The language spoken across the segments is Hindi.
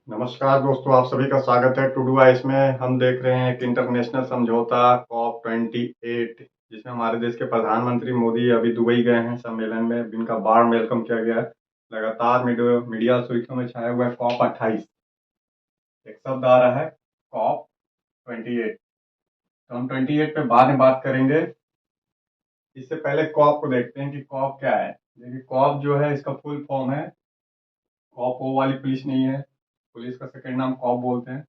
नमस्कार दोस्तों, आप सभी का स्वागत है टू डू आइस में। हम देख रहे हैं एक इंटरनेशनल समझौता COP 28, जिसमें हमारे देश के प्रधानमंत्री मोदी अभी दुबई गए हैं सम्मेलन में, जिनका वार्म वेलकम किया गया है। लगातार मीडिया सुर्खियों में छाया हुआ है COP 28। एक शब्द आ रहा है COP 28। तो हम 28 पे बाद में बात करेंगे। इससे पहले कॉप को देखते हैं कि कॉप क्या है। देखिए, कॉप जो है इसका फुल फॉर्म है, कॉप वो वाली पुलिस नहीं है। पुलिस का सेकंड नाम कॉप बोलते हैं,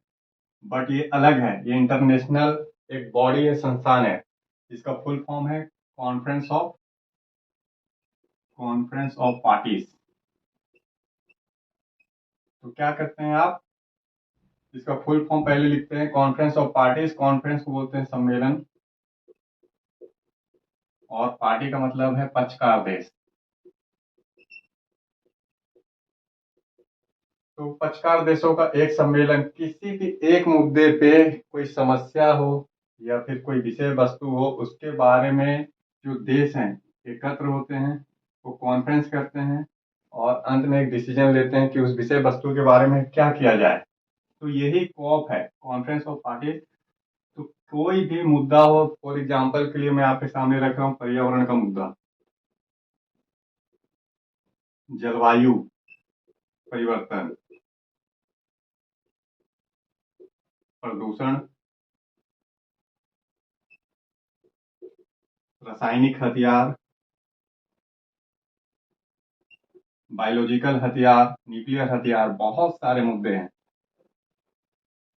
बट ये अलग है। ये इंटरनेशनल एक बॉडी है, संस्थान है, जिसका फुल फॉर्म है कॉन्फ्रेंस ऑफ पार्टीज। तो क्या करते हैं आप, इसका फुल फॉर्म पहले लिखते हैं कॉन्फ्रेंस ऑफ पार्टीज। कॉन्फ्रेंस को बोलते हैं सम्मेलन, और पार्टी का मतलब है पक्षकार देश। तो पक्षकार देशों का एक सम्मेलन किसी भी एक मुद्दे पे, कोई समस्या हो या फिर कोई विषय वस्तु हो, उसके बारे में जो देश हैं एकत्र होते हैं, वो कॉन्फ्रेंस करते हैं और अंत में एक डिसीजन लेते हैं कि उस विषय वस्तु के बारे में क्या किया जाए। तो यही कॉप है, कॉन्फ्रेंस ऑफ पार्टीज। तो कोई भी मुद्दा हो, फॉर एग्जाम्पल के लिए मैं आपके सामने रख रहा हूँ पर्यावरण का मुद्दा, जलवायु परिवर्तन, प्रदूषण, रासायनिक हथियार, बायोलॉजिकल हथियार, न्यूक्लियर हथियार, बहुत सारे मुद्दे हैं।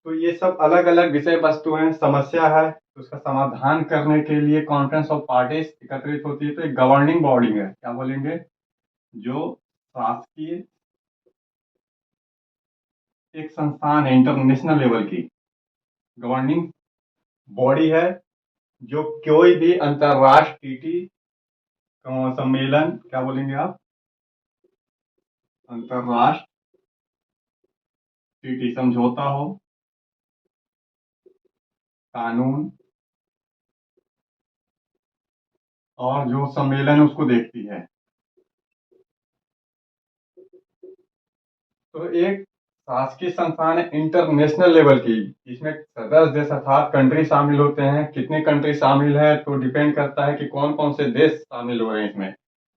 तो ये सब अलग अलग विषय वस्तु हैं, समस्या है, तो उसका समाधान करने के लिए कॉन्फ्रेंस ऑफ पार्टीज एकत्रित होती है। तो एक गवर्निंग बॉडी है, क्या बोलेंगे, जो शासकीय एक संस्थान है इंटरनेशनल लेवल की, गवर्निंग बॉडी है, जो कोई भी अंतरराष्ट्रीय सम्मेलन, क्या बोलेंगे आप, अंतरराष्ट्रीय समझौता हो, कानून, और जो सम्मेलन उसको देखती है। तो एक शासकीय संस्थान है इंटरनेशनल लेवल की, इसमें सदस्य देश अर्थात कंट्री शामिल होते हैं। कितने कंट्री शामिल है तो डिपेंड करता है कि कौन कौन से देश शामिल हो रहे हैं इसमें।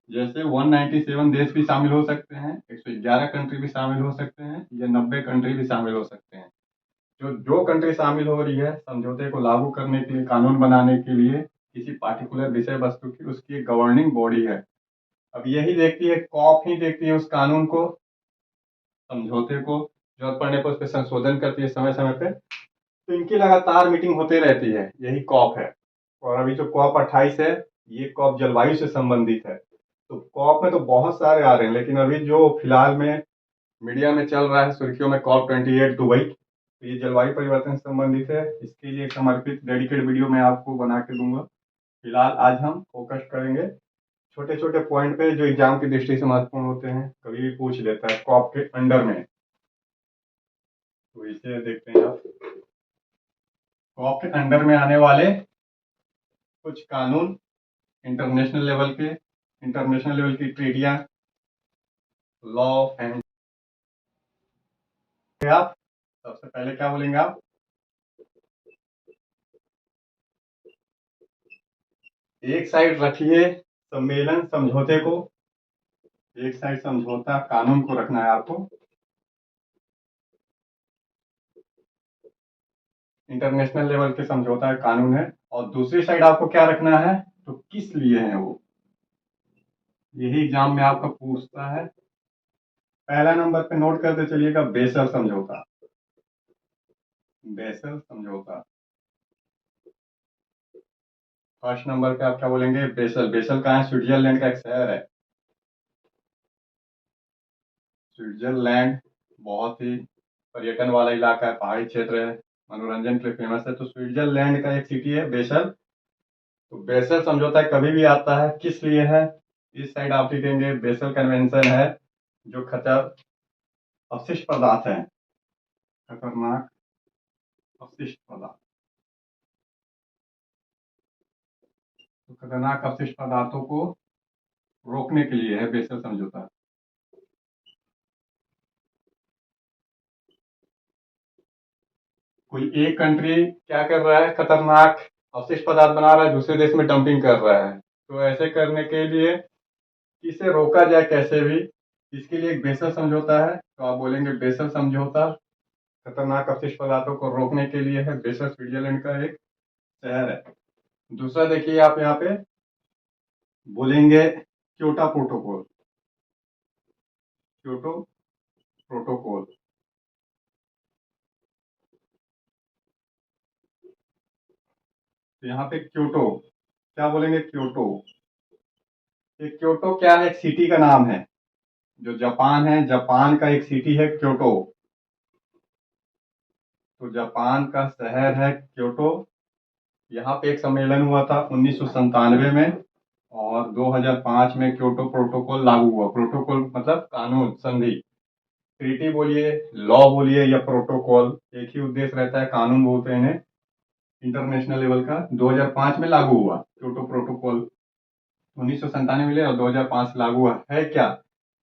जैसे 197 देश भी शामिल हो सकते हैं, 111 कंट्री भी शामिल हो सकते हैं, या 90 कंट्री भी शामिल हो सकते हैं। जो कंट्री शामिल हो रही है समझौते को लागू करने के लिए, कानून बनाने के लिए, किसी पार्टिकुलर विषय वस्तु की, उसकी एक गवर्निंग बॉडी है। अब यही देखती है, कॉप ही देखती है उस कानून को, समझौते को, जरूरत पड़ने पर उस पर संशोधन करती है समय समय पे। तो इनकी लगातार मीटिंग होते रहती है, यही कॉप है। और अभी जो COP 28 है, ये कॉप जलवायु से संबंधित है। तो कॉप में तो बहुत सारे आ रहे हैं, लेकिन अभी जो फिलहाल में मीडिया में चल रहा है सुर्खियों में, COP 28 दुबई, तो ये जलवायु परिवर्तन से संबंधित है। इसके लिए एक समर्पित डेडिकेट वीडियो मैं आपको बना के दूंगा। फिलहाल आज हम फोकस करेंगे छोटे छोटे पॉइंट पे, जो एग्जाम की दृष्टि से महत्वपूर्ण होते हैं, कभी भी पूछ लेता है कॉप के अंडर में। तो इसे देखते हैं आप, कॉप के अंडर में आने वाले कुछ कानून, इंटरनेशनल लेवल के, इंटरनेशनल लेवल की ट्रीटियां, लॉ एंड। आप सबसे पहले क्या बोलेंगे आप, एक साइड रखिए सम्मेलन समझौते को, एक साइड समझौता कानून को रखना है आपको। इंटरनेशनल लेवल के समझौता कानून है, और दूसरी साइड आपको क्या रखना है, तो किस लिए है वो, यही एग्जाम में आपका पूछता है। पहला नंबर पे नोट करते चलिएगा, बेसल समझौता। बेसल समझौता फर्स्ट नंबर पे आप क्या बोलेंगे, बेसल। बेसल कहाँ है, स्विट्जरलैंड का एक शहर है। स्विट्जरलैंड बहुत ही पर्यटन वाला इलाका है, पहाड़ी क्षेत्र है, मनोरंजन के लिए फेमस है। तो स्विट्जरलैंड का एक सिटी है बेसल। तो बेसल समझौता कभी भी आता है, किस लिए है, इस साइड आप लिखेंगे बेसल कन्वेंशन है, जो खतर अपशिष्ट पदार्थ है, खतरनाक अपशिष्ट पदार्थ। तो खतरनाक अपशिष्ट पदार्थों को रोकने के लिए है बेसल समझौता। कोई एक कंट्री क्या कर रहा है, खतरनाक अवशिष्ट पदार्थ बना रहा है, दूसरे देश में डंपिंग कर रहा है। तो ऐसे करने के लिए इसे रोका जाए कैसे भी, इसके लिए एक बेसल समझौता है। तो आप बोलेंगे बेसल समझौता खतरनाक अपशिष्ट पदार्थों को रोकने के लिए है। बेसल स्विट्जरलैंड का एक शहर है। दूसरा देखिए आप यहाँ पे बोलेंगे क्योटो प्रोटोकॉल। क्योटो प्रोटोकॉल, तो यहाँ पे क्योटो, क्या बोलेंगे क्योटो। ये क्योटो क्या है, एक सिटी का नाम है। जो जापान है, जापान का एक सिटी है क्योटो। तो जापान का शहर है क्योटो। यहाँ पे एक सम्मेलन हुआ था 1997 में, और 2005 में क्योटो प्रोटोकॉल लागू हुआ। प्रोटोकॉल मतलब कानून, संधि। ट्रीटी बोलिए, लॉ बोलिए या प्रोटोकॉल, एक ही उद्देश्य रहता है, कानून बोलते हैं इन्हें। इंटरनेशनल लेवल का 2005 में लागू हुआ क्योटो प्रोटोकॉल। 1997 में और 2005 से लागू हुआ है। क्या,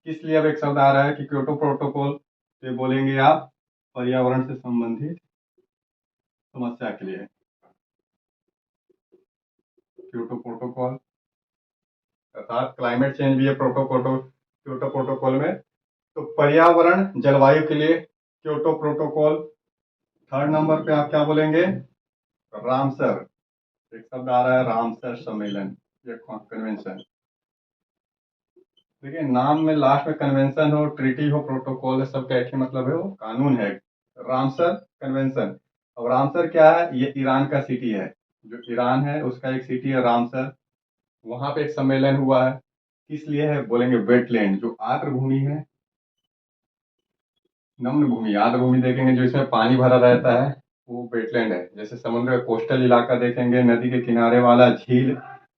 किस लिए अब एक शब्द आ रहा है कि क्योटो प्रोटोकॉल, तो बोलेंगे आप पर्यावरण से संबंधित समस्या के लिए। क्योटो प्रोटोकॉल अर्थात क्लाइमेट चेंज भी है क्योटो प्रोटोकॉल में। तो पर्यावरण जलवायु के लिए क्योटो प्रोटोकॉल। थर्ड नंबर पे आप क्या बोलेंगे, रामसर। एक शब्द आ रहा है रामसर सम्मेलन या कन्वेंशन। देखिए नाम में लास्ट में कन्वेंशन हो, ट्रीटी हो, प्रोटोकॉल है, सबका एक ही मतलब है, वो कानून है। Ramsar convention. अब रामसर क्या है, ये ईरान का सिटी है। जो ईरान है उसका एक सिटी है रामसर। वहां पे एक सम्मेलन हुआ है। किस लिए है, बोलेंगे वेटलैंड, जो आर्द्र भूमि है, नम्र भूमि, आर्द्र भूमि देखेंगे जो इसमें पानी भरा रहता है, वो वेटलैंड है। जैसे समुद्र का कोस्टल इलाका देखेंगे, नदी के किनारे वाला झील,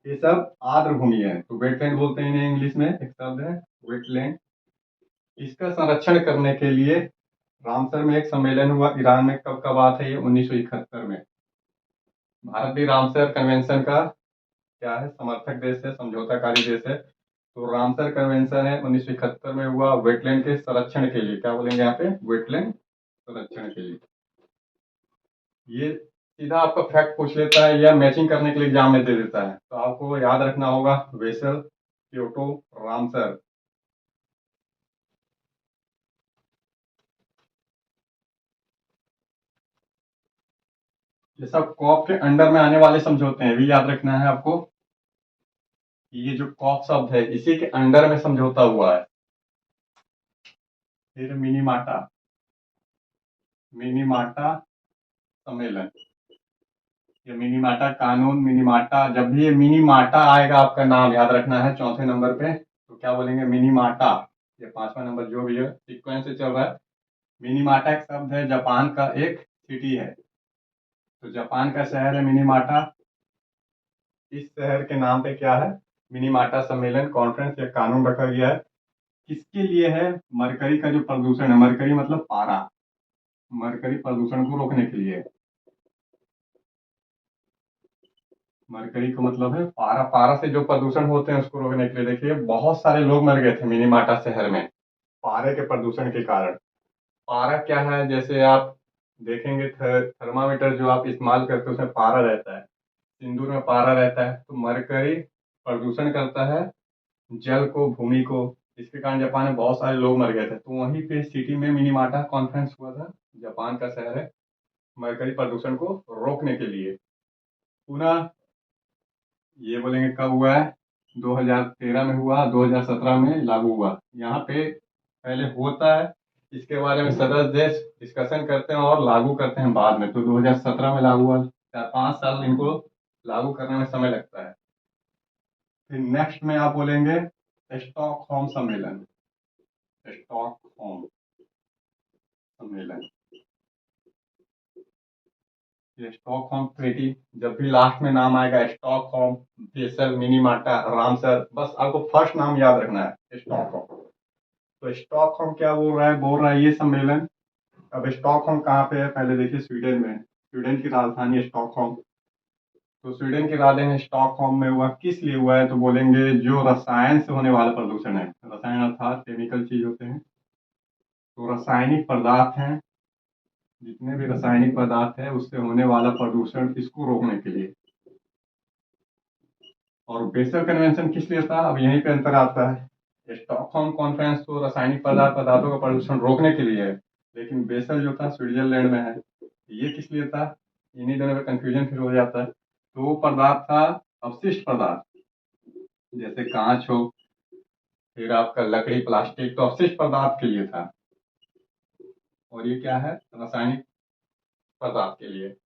ये सब आर्द्र भूमि है। तो वेटलैंड बोलते हैं इन्हें, इंग्लिश में एक शब्द है वेटलैंड। इसका संरक्षण करने के लिए रामसर में एक सम्मेलन हुआ ईरान में। कब का बात है ये, 1971 में। भारत भी रामसर कन्वेंशन का क्या है, समर्थक देश है, समझौताकारी देश है। तो रामसर कन्वेंशन है 1971 में हुआ, वेटलैंड के संरक्षण के लिए। क्या बोलेंगे यहाँ पे, वेटलैंड संरक्षण के लिए। ये सीधा आपका फैक्ट पूछ लेता है या मैचिंग करने के लिए एग्जाम में दे देता है, तो आपको याद रखना होगा वेसल, क्योटो, रामसर। ये सब कॉप के अंडर में आने वाले समझौते हैं, भी याद रखना है आपको। ये जो कॉप शब्द है इसी के अंडर में समझौता हुआ है। फिर मिनीमाटा, मिनीमाटा सम्मेलन, ये मिनीमाटा कानून, मिनीमाटा, जब भी ये मिनीमाटा आएगा आपका नाम याद रखना है चौथे नंबर पे, तो क्या बोलेंगे, मिनीमाटा। ये पांचवा नंबर जो भी है सीक्वेंस से चल रहा है। मिनीमाटा एक शब्द है, जापान का एक सिटी है। तो जापान का शहर है मिनीमाटा। इस शहर के नाम पे क्या है, मिनीमाटा सम्मेलन कॉन्फ्रेंस या कानून रखा गया है। किसके लिए है, मरकरी का जो प्रदूषण है, मरकरी मतलब पारा, मरकरी प्रदूषण को रोकने के लिए। मरकरी का मतलब है पारा, पारा से जो प्रदूषण होते हैं उसको रोकने के लिए। देखिए बहुत सारे लोग मर गए थे मिनीमाटा शहर में पारे के प्रदूषण के कारण। पारा क्या है, जैसे आप देखेंगे थर्मामीटर जो आप इस्तेमाल करते हैं उसमें पारा रहता है, सिंदूर में पारा रहता है। तो मरकरी प्रदूषण करता है जल को, भूमि को। इसके कारण जापान में बहुत सारे लोग मर गए थे। तो वहीं पे सिटी में मिनीमाटा कॉन्फ्रेंस हुआ था, जापान का शहर है, मरकरी प्रदूषण को रोकने के लिए। पुनः ये बोलेंगे कब हुआ है, 2013 में हुआ, 2017 में लागू हुआ। यहाँ पे पहले होता है, इसके बारे में सदस्य देश डिस्कशन करते हैं और लागू करते हैं बाद में। तो 2017 में लागू हुआ, 4-5 साल इनको लागू करने में समय लगता है। फिर नेक्स्ट में आप बोलेंगे स्टॉकहोम सम्मेलन, स्टॉकहोम सम्मेलन, ये स्टॉकहोम ट्रीटी। जब भी लास्ट में नाम आएगा स्टॉकहोम, बेसल, मिनीमाटा, रामसर, बस आपको फर्स्ट नाम याद रखना है स्टॉकहोम। तो स्टॉकहोम क्या बोल रहा है ये सम्मेलन। अब स्टॉकहोम कहाँ पे है, पहले देखिए स्वीडन में, स्वीडन की राजधानी है स्टॉकहोम। तो स्वीडन की राजधानी स्टॉकहोम में हुआ, किस लिए हुआ है, तो बोलेंगे जो रसायन से होने वाला प्रदूषण है, रसायन अर्थात केमिकल चीज होते हैं, तो रासायनिक पदार्थ हैं जितने भी रासायनिक पदार्थ है उससे होने वाला प्रदूषण, इसको रोकने के लिए। और बेसल कन्वेंशन किस लिए था, अब यहीं पे अंतर आता है। स्टॉकहोम कॉन्फ्रेंस तो रासायनिक पदार्थों का प्रदूषण रोकने के लिए है, लेकिन बेसल जो था स्विट्जरलैंड में है। ये किस लिए था, इन्हीं दोनों में कंफ्यूजन फिर हो जाता है। तो वो पदार्थ था अवशिष्ट पदार्थ, जैसे कांच हो, फिर आपका लकड़ी, प्लास्टिक, तो अवशिष्ट पदार्थ के लिए था। और ये क्या है, रासायनिक पदार्थ के लिए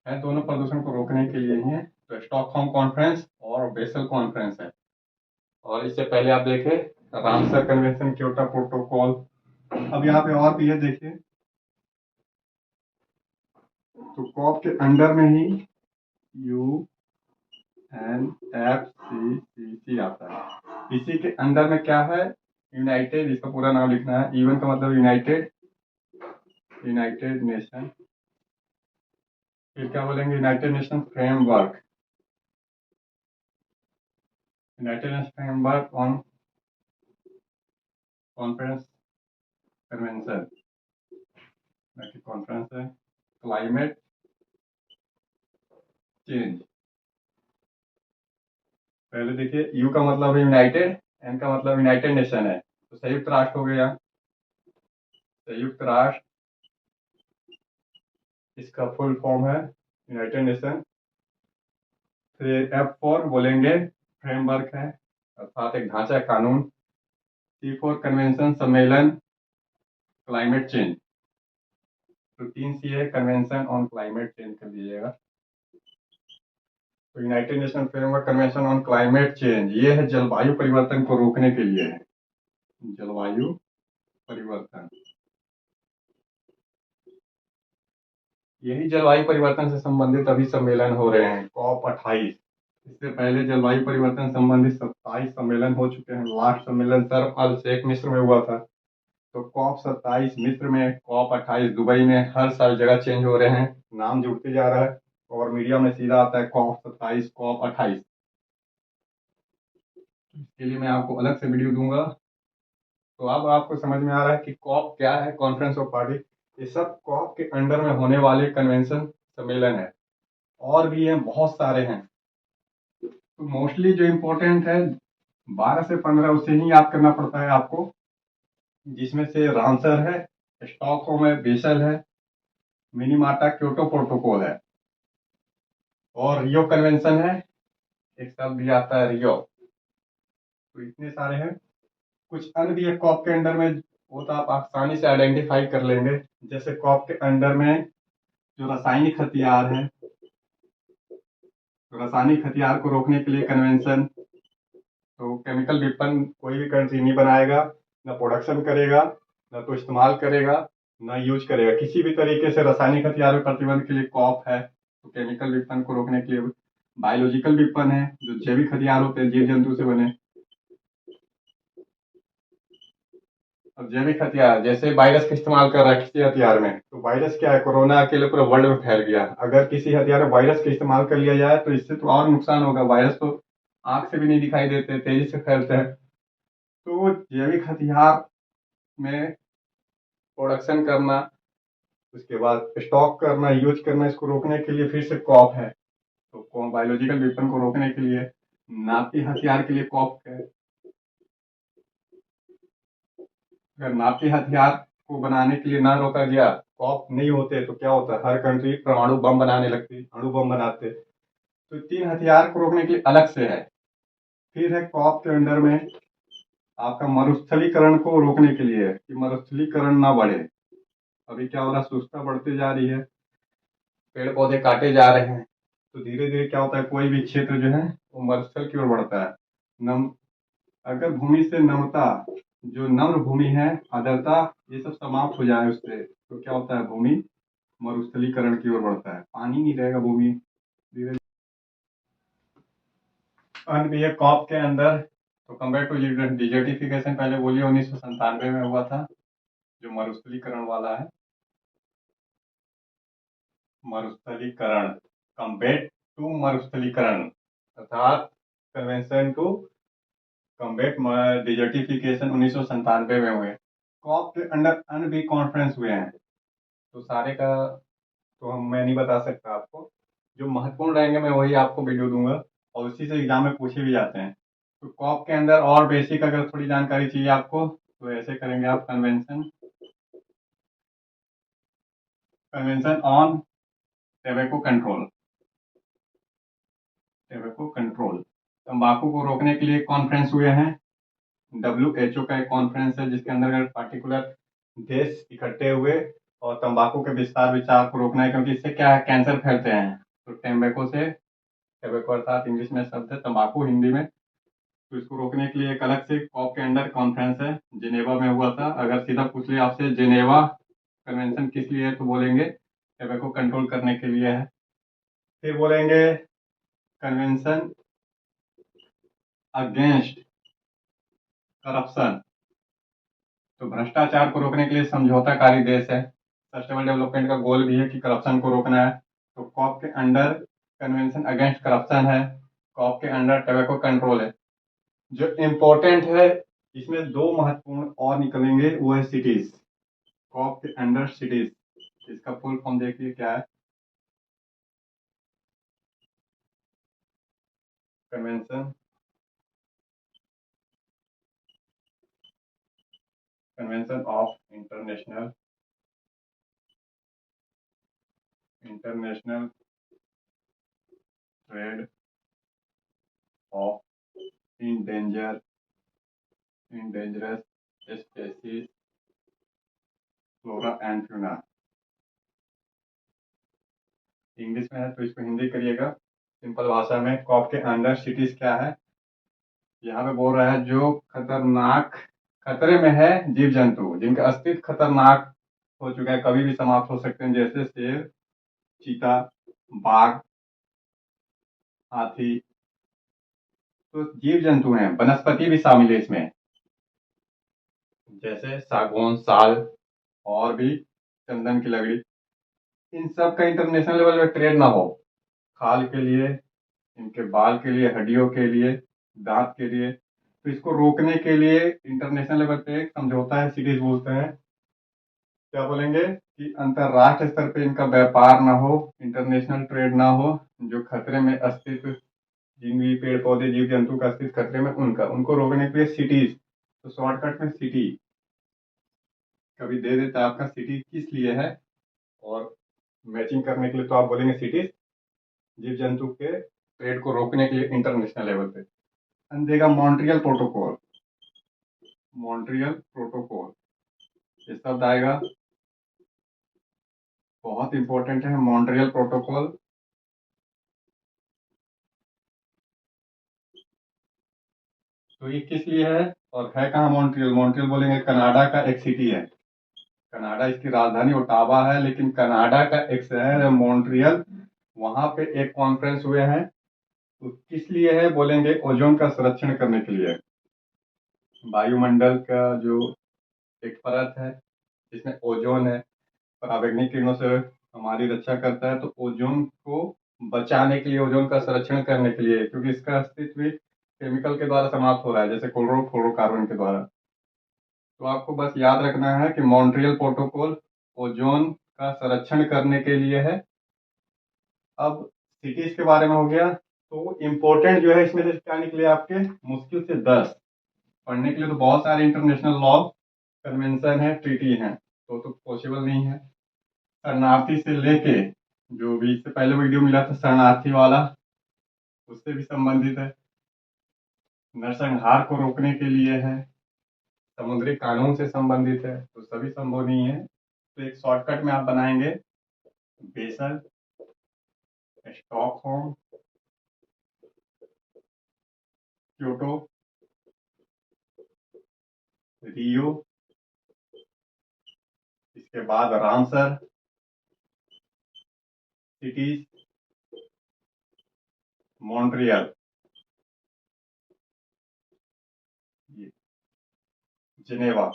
है। दोनों प्रदूषण को रोकने के लिए ही है। तो स्टॉकहोम कॉन्फ्रेंस और बेसल कॉन्फ्रेंस है। और इससे पहले आप देखें रामसर कन्वेंशन, क्योटो प्रोटोकॉल। अब यहाँ पे और भी है, देखिए। तो कॉप के अंडर में ही UNFCCC आता है। इसी के अंडर में क्या है, यूनाइटेड, इसका पूरा नाम लिखना है। यूएन का मतलब यूनाइटेड नेशन। फिर क्या बोलेंगे, United nation framework, United nation framework on conference convention, conference है क्लाइमेट चेंज। पहले देखिए, यू का मतलब है यूनाइटेड, एन का मतलब यूनाइटेड नेशन है, तो संयुक्त राष्ट्र हो गया। संयुक्त राष्ट्र, इसका फुल फॉर्म है यूनाइटेड नेशन। फिर एफ फॉर बोलेंगे फ्रेमवर्क है, अर्थात एक ढांचा, कानून। सी फॉर कन्वेंशन, सम्मेलन, क्लाइमेट चेंज। तो 3C है, कन्वेंशन ऑन क्लाइमेट चेंज कर दीजिएगा। तो United nation framework convention on climate change, ये है जलवायु परिवर्तन को रोकने के लिए है। जलवायु परिवर्तन, यही जलवायु परिवर्तन से संबंधित अभी सम्मेलन हो रहे हैं, COP 28। इससे पहले जलवायु परिवर्तन संबंधित 27 सम्मेलन हो चुके हैं। लास्ट सम्मेलन शर्म अल शेख मिस्र में हुआ था। तो COP 27 मिस्र में, COP 28 दुबई में, हर साल जगह चेंज हो रहे हैं, नाम जुड़ते जा रहा है। और मीडिया में सीधा आता है COP 27, COP 28। इसके लिए मैं आपको अलग से वीडियो दूंगा। तो अब आपको समझ में आ रहा है कि कॉप क्या है, कॉन्फ्रेंस ऑफ पार्टी। ये सब कॉप के अंडर में होने वाले कन्वेंशन, सम्मेलन है। और भी हैं, बहुत सारे हैं। तो मोस्टली जो इम्पोर्टेंट है 12 से 15 उसे ही याद करना पड़ता है आपको, जिसमें से रामसर है, स्टॉकहोम है, बेसल है, मिनीमाटा, क्योटो प्रोटोकॉल है, और रियो कन्वेंशन है। एक शब्द भी आता है रियो। तो इतने सारे हैं। कुछ अन्य भी है कॉप के अंडर में, वो तो आप आसानी से आइडेंटिफाई कर लेंगे। जैसे कॉप के अंडर में जो रासायनिक हथियार हैं, तो रासायनिक हथियार को रोकने के लिए कन्वेंशन। तो केमिकल वेपन कोई भी कंट्री नहीं बनाएगा, ना प्रोडक्शन करेगा, ना तो इस्तेमाल करेगा, ना यूज करेगा। किसी भी तरीके से रासायनिक हथियार में प्रतिबंध के लिए कॉप है। तो केमिकल वेपन को रोकने के लिए बायोलॉजिकल वेपन है, जो जैविक हथियार होते हैं, जीव जंतु से बने। अब जैविक हथियार, जैसे वायरस का इस्तेमाल कर रहा है किसी हथियार में, तो वायरस क्या है, कोरोना अकेले पूरे वर्ल्ड में फैल गया। अगर किसी हथियार में वायरस का इस्तेमाल कर लिया जाए तो इससे तो और नुकसान होगा। वायरस तो आंख से भी नहीं दिखाई देते, तेजी से फैलते हैं। तो जैविक हथियार में प्रोडक्शन करना, उसके बाद स्टॉक करना, यूज करना, इसको रोकने के लिए फिर से कॉप है। तो बायोलॉजिकल वेपन को रोकने के लिए, नाती हथियार के लिए कॉप है। अगर नाती हथियार को बनाने के लिए ना रोका गया, कॉप नहीं होते, तो क्या होता है, हर कंट्री परमाणु बम बनाने लगती, अणु बम बनाते। तो 3 हथियार को रोकने के लिए अलग से है। फिर है कॉप के अंडर में आपका मरुस्थलीकरण को रोकने के लिए, कि मरुस्थलीकरण ना बढ़े। अभी क्या हो रहा है, शुष्कता बढ़ती जा रही है, पेड़ पौधे काटे जा रहे हैं। तो धीरे धीरे क्या होता है, कोई भी क्षेत्र जो है वो मरुस्थल की ओर बढ़ता है। नम अगर भूमि से नम्रता, जो नम्र भूमि है, आर्द्रता, ये सब समाप्त हो जाए उससे, तो क्या होता है, भूमि मरुस्थलीकरण की ओर बढ़ता है, पानी नहीं रहेगा भूमि धीरे। अन्य भी है कॉप के अंदर। तो कम्पेयर टू डिजर्टिफिकेशन, पहले बोलिए 1997 में हुआ था, जो मरुस्थलीकरण वाला है। मरुस्थलीकरण, कम्पेयर टू मरुस्थलीकरण, अर्थात कन्वेंशन टू कम्बेट डिजर्टिफिकेशन 1997 में हुए। कॉप के अंडर अन्य भी कॉन्फ्रेंस हुए हैं। तो सारे का तो मैं नहीं बता सकता आपको। जो महत्वपूर्ण रहेंगे मैं वही आपको वीडियो दूंगा, और उसी से एग्जाम में पूछे भी जाते हैं। तो कॉप के अंदर और बेसिक अगर थोड़ी जानकारी चाहिए आपको तो ऐसे करेंगे आप, convention, convention on tobacco control, tobacco control. तंबाकू को रोकने के लिए कॉन्फ्रेंस हुए हैं। WHO का एक कॉन्फ्रेंस है जिसके अंदर पार्टिकुलर देश इकट्ठे हुए, और तंबाकू के विस्तार विचार को रोकना है, क्योंकि इससे क्या है, कैंसर फैलते हैं। तो टेम्बेको से, टेबेको अर्थात इंग्लिश में शब्द है, तंबाकू हिंदी में। तो इसको रोकने के लिए एक अलग से कॉप के अंडर कॉन्फ्रेंस है, जिनेवा में हुआ था। अगर सीधा पूछ लिया आपसे जिनेवा कन्वेंशन किस लिए है तो बोलेंगे टेबेको कंट्रोल करने के लिए है। फिर बोलेंगे कन्वेंशन अगेंस्ट करप्शन, तो भ्रष्टाचार को रोकने के लिए समझौताकारी देश है। सस्टेनेबल डेवलपमेंट का गोल भी है कि करप्शन को रोकना है। तो कॉप के अंडर कन्वेंशन अगेंस्ट करप्शन है, कॉप के अंडर टोबैको कंट्रोल है। जो इम्पोर्टेंट है, इसमें दो महत्वपूर्ण और निकलेंगे, वो है सिटीज। कॉप के अंडर सिटीज, इसका फुल फॉर्म देखिए क्या है, convention, convention of international, international trade of endanger, endangered species, flora and fauna. English में है तो इसको हिंदी करिएगा। सिंपल भाषा में कॉप के अंडर सिटीज क्या है, यहाँ पे बोल रहा है जो खतरनाक, खतरे में है जीव जंतु जिनका अस्तित्व खतरनाक हो चुका है, कभी भी समाप्त हो सकते हैं, जैसे शेर, चीता, बाघ, हाथी। तो जीव जंतु हैं, वनस्पति भी शामिल है इसमें, जैसे सागौन, साल, और भी चंदन की लकड़ी। इन सब का इंटरनेशनल लेवल पे ट्रेड ना हो, खाल के लिए, इनके बाल के लिए, हड्डियों के लिए, दांत के लिए, तो इसको रोकने के लिए इंटरनेशनल लेवल पे एक समझौता है, सीरीज बोलते हैं। क्या बोलेंगे कि अंतरराष्ट्रीय स्तर पे इनका व्यापार ना हो, इंटरनेशनल ट्रेड ना हो, जो खतरे में अस्तित्व, जिन भी पेड़ पौधे जीव जंतु का अस्तित्व खतरे में, उनका, उनको रोकने के लिए सिटीज, तो शॉर्टकट में सिटी कभी दे देता है आपका, सिटी किस लिए है, और मैचिंग करने के लिए तो आप बोलेंगे सिटीज, जीव जंतु के ट्रेड को रोकने के लिए इंटरनेशनल लेवल पे। देगा मॉन्ट्रियल प्रोटोकॉल, मॉन्ट्रियल प्रोटोकॉल, ये शब्द आएगा, बहुत इंपॉर्टेंट है मॉन्ट्रियल प्रोटोकॉल। तो ये किस लिए है और है कहाँ मॉन्ट्रियल, मॉन्ट्रियल बोलेंगे कनाडा का एक सिटी है, कनाडा इसकी राजधानी ओटावा है, लेकिन कनाडा का एक शहर है मॉन्ट्रियल। वहां पे एक कॉन्फ्रेंस हुए हैं, तो किस लिए है बोलेंगे ओजोन का संरक्षण करने के लिए। वायुमंडल का जो एक परत है जिसमें ओजोन है, पराबैंगनी किरणों से हमारी रक्षा करता है, तो ओजोन को बचाने के लिए, ओजोन का संरक्षण करने के लिए, क्योंकि इसका अस्तित्व भी केमिकल के द्वारा समाप्त हो रहा है, जैसे क्लोरोफ्लोरोकार्बन के द्वारा। तो आपको बस याद रखना है कि मॉन्ट्रियल प्रोटोकॉल ओजोन का संरक्षण करने के लिए है। अब सिटीज के बारे में हो गया, तो इम्पोर्टेंट जो है इसमें से क्या निकले आपके, मुश्किल से 10। पढ़ने के लिए तो बहुत सारे इंटरनेशनल लॉ, कन्वेंशन है, ट्रीटी है, तो पॉसिबल नहीं है। शरणार्थी से लेके, जो भी इससे पहले वीडियो मिला था शरणार्थी वाला, उससे भी संबंधित है। नरसंहार को रोकने के लिए है, समुद्री कानून से संबंधित है, तो सभी संभव नहीं है। तो एक शॉर्टकट में आप बनाएंगे, बेसल, स्टॉकहोम, क्योटो, रियो, इसके बाद रामसर, सिटीज, मॉन्ट्रियल, जिनेवा।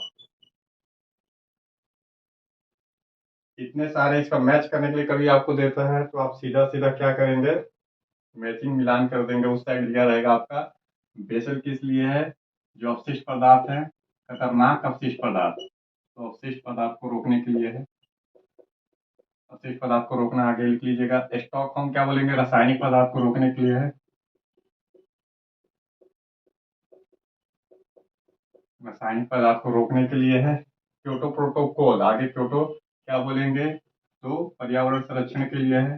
इतने सारे इसका मैच करने के लिए कभी आपको देता है तो आप सीधा सीधा क्या करेंगे, मैचिंग मिलान कर देंगे, उस साइड दिया रहेगा आपका। बेसल किस लिए है, जो अपशिष्ट पदार्थ है, खतरनाक अपशिष्ट पदार्थ, तो अपशिष्ट पदार्थ को रोकने के लिए है। अतिरिक्त पदार्थ को रोकना, आगे लिख लीजिएगा। स्टॉकहोम क्या बोलेंगे, रासायनिक पदार्थ को रोकने के लिए है। रासायनिक पदार्थ को रोकने के लिए है। क्योटो प्रोटोकॉल, आगे क्योटो क्या बोलेंगे, तो पर्यावरण संरक्षण के लिए है।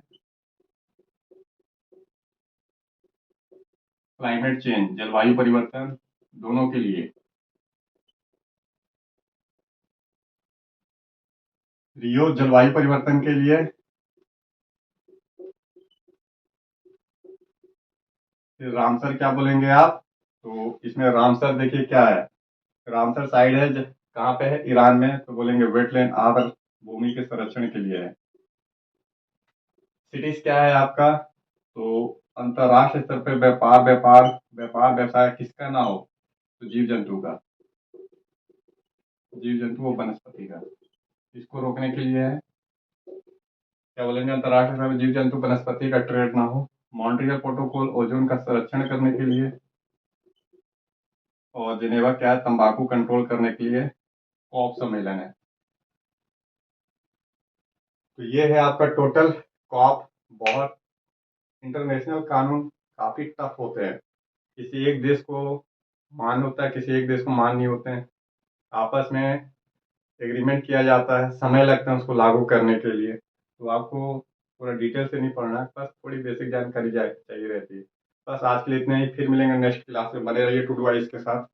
क्लाइमेट चेंज, जलवायु परिवर्तन, दोनों के लिए। रियो, जलवायु परिवर्तन के लिए। फिर रामसर क्या बोलेंगे आप, तो इसमें रामसर देखिए क्या है, रामसर साइड है कहाँ पे है, ईरान में, तो बोलेंगे वेटलैंड, आर्द्र भूमि के संरक्षण के लिए है। सिटीज क्या है आपका, तो अंतरराष्ट्रीय स्तर पर व्यापार व्यापार व्यापार व्यवसाय किसका ना हो, तो जीव जंतु का, जीव जंतु और वनस्पति का, इसको रोकने के लिए है। क्या बोलेंगे, अंतरराष्ट्रीय स्तर पर जीव जंतु वनस्पति का ट्रेड ना हो। मॉन्ट्रियल प्रोटोकॉल ओजोन का संरक्षण करने के लिए। और जिनेवा क्या है, तंबाकू कंट्रोल करने के लिए कॉप सम्मेलन है। तो ये है आपका टोटल कॉप। बहुत इंटरनेशनल कानून काफी टफ होते हैं, किसी एक देश को मान होता है, किसी एक देश को मान नहीं होते हैं। आपस में एग्रीमेंट किया जाता है, समय लगता है उसको लागू करने के लिए। तो आपको पूरा डिटेल से नहीं पढ़ना है, बस थोड़ी बेसिक जानकारी चाहिए रहती है। बस आज के लिए इतना ही, फिर मिलेंगे नेक्स्ट क्लास में, बने रहिए टू डू आइज के साथ।